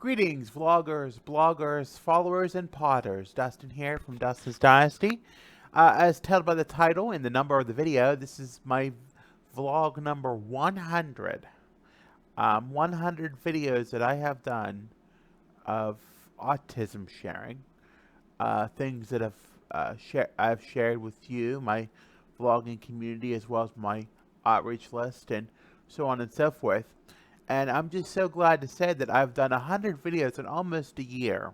Greetings, vloggers, bloggers, followers, and potters. Dustin here from Dustin's Dynasty. As told by the title and the number of the video, this is my vlog number 100. 100 videos that I have done of autism sharing. Things that I've shared with you, my vlogging community, as well as my outreach list, and so on and so forth. And I'm just so glad to say that I've done 100 videos in almost a year.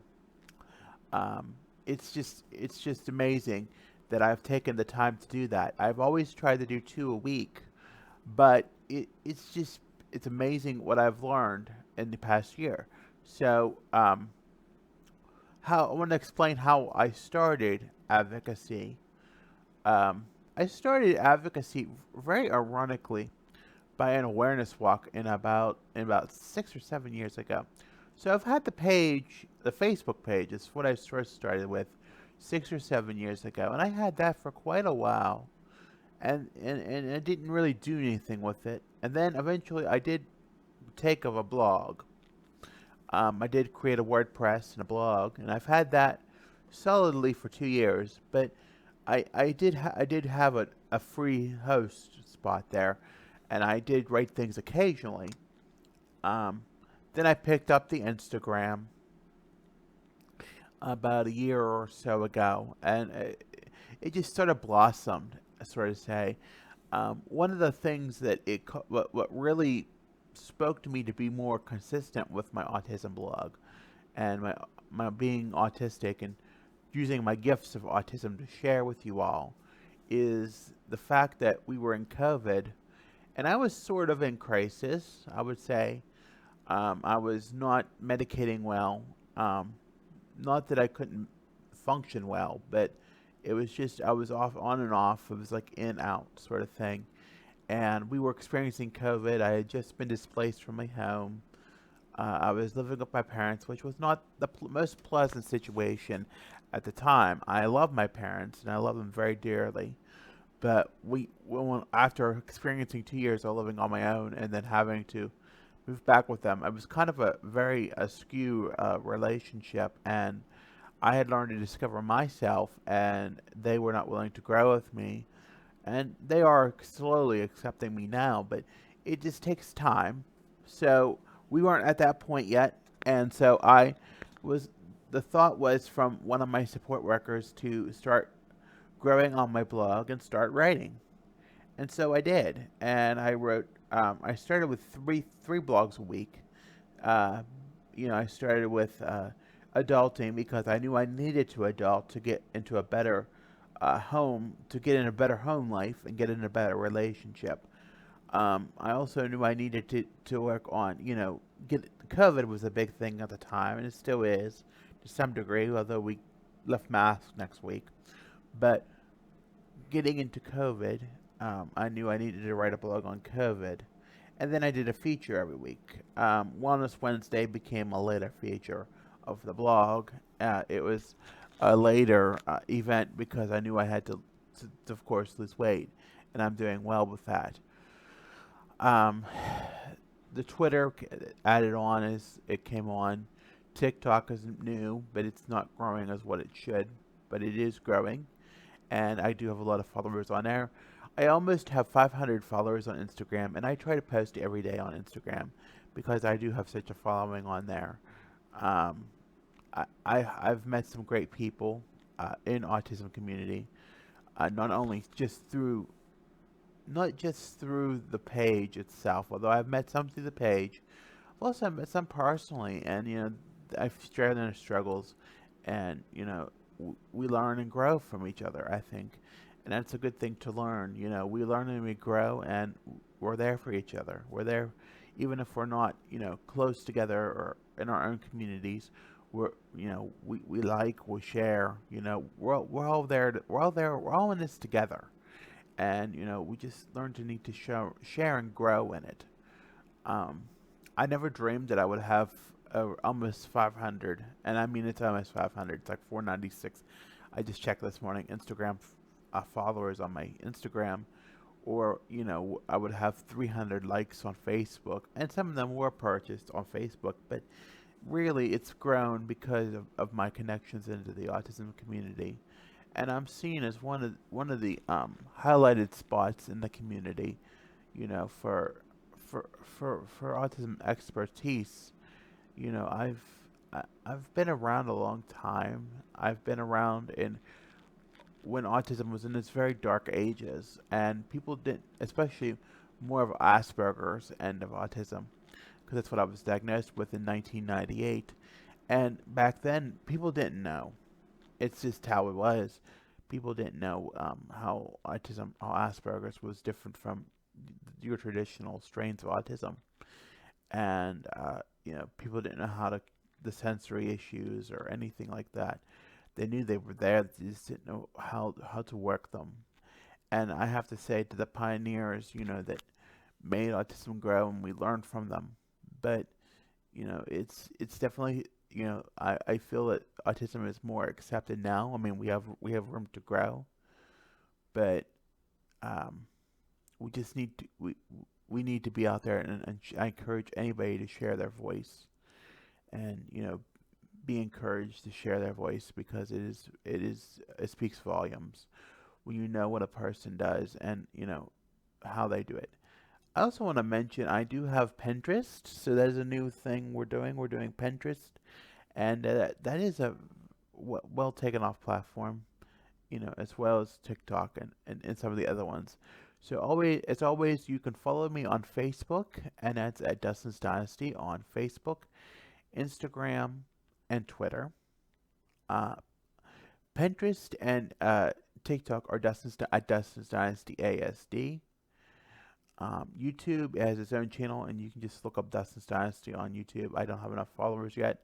It's just amazing that I've taken the time to do that. I've always tried to do two a week, but it's amazing what I've learned in the past year. So how I want to explain how I started advocacy. I started advocacy very ironically by an awareness walk in about 6 or 7 years ago. So I've had the page, the Facebook page, is what I first started with 6 or 7 years ago, and I had that for quite a while, and I didn't really do anything with it. And then eventually I did take of a blog. I did create a WordPress and a blog, and I've had that solidly for 2 years. But I did have a free host spot there, and I did write things occasionally. Um, then I picked up the Instagram about a year or so ago, and it just sort of blossomed, sort of say. One of the things that what really spoke to me to be more consistent with my autism blog and my being autistic and using my gifts of autism to share with you all is the fact that we were in COVID and I was sort of in crisis, I would say. I was not medicating well. Not that I couldn't function well, but it was just I was off on and off. It was like in out sort of thing. And we were experiencing COVID. I had just been displaced from my home. I was living with my parents, which was not the most pleasant situation at the time. I love my parents and I love them very dearly. But after experiencing 2 years of living on my own and then having to move back with them, it was kind of a very askew relationship, and I had learned to discover myself, and they were not willing to grow with me, and they are slowly accepting me now, but it just takes time. So we weren't at that point yet, and so I was. The thought was from one of my support workers to start growing on my blog and start writing. And so I did, and I wrote. I started with three blogs a week. Uh, I started with adulting because I knew I needed to adult to get into a better home, to get in a better home life and get in a better relationship. I also knew I needed to work on, get COVID was a big thing at the time, and it still is to some degree, although we left masks next week. But getting into COVID, I knew I needed to write a blog on COVID. And then I did a feature every week. Wellness Wednesday became a later feature of the blog. It was a later event because I knew I had to, of course, lose weight. And I'm doing well with that. Um, the Twitter added on as it came on. TikTok isn't new, but it's not growing as what it should. But it is growing, and I do have a lot of followers on there. I almost have 500 followers on Instagram, and I try to post every day on Instagram because I do have such a following on there. Um, I've met some great people in autism community, not only not just through the page itself, although I've met some through the page. I've also met some personally, and I've shared their struggles, and we learn and grow from each other, I think. And that's a good thing to learn. We learn and we grow, and we're there for each other. We're there, even if we're not, close together or in our own communities. We like, we share. We're all there. We're all there. We're all in this together, and we just learn to need to share and grow in it. Um, I never dreamed that I would have almost 500, and I mean it's almost 500. It's like 496. I just checked this morning. Instagram followers on my Instagram, or I would have 300 likes on Facebook, and some of them were purchased on Facebook. But really it's grown because of my connections into the autism community, and I'm seen as one of the highlighted spots in the community, for autism expertise. I've been around a long time. I've been around in when autism was in its very dark ages, and people didn't, especially more of Asperger's end of autism, because that's what I was diagnosed with in 1998. And back then, people didn't know. It's just how it was. People didn't know how Asperger's was different from your traditional strains of autism, and people didn't know the sensory issues or anything like that. They knew they were there, they just didn't know how to work them. And I have to say to the pioneers, that made autism grow, and we learned from them. But it's definitely, I feel that autism is more accepted now. I mean, we have room to grow, but um, we just need to we need to be out there, and I encourage anybody to share their voice, and be encouraged to share their voice, because it speaks volumes when you know what a person does, and how they do it. I also want to mention I do have Pinterest, so that is a new thing we're doing. We're doing Pinterest, and that is a well taken off platform, as well as TikTok and some of the other ones. So always you can follow me on Facebook, and that's at Dustin's Dynasty on Facebook, Instagram, and Twitter. Uh, Pinterest and TikTok are Dustin's Dynasty ASD. YouTube has its own channel, and you can just look up Dustin's Dynasty on YouTube. I don't have enough followers yet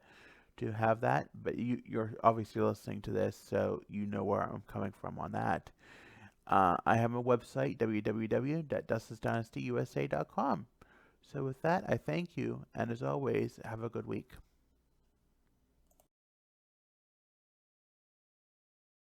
to have that, but you're obviously listening to this, so you know where I'm coming from on that. I have a website, www.dustinsdynastyusa.com. So with that, I thank you, and as always, have a good week.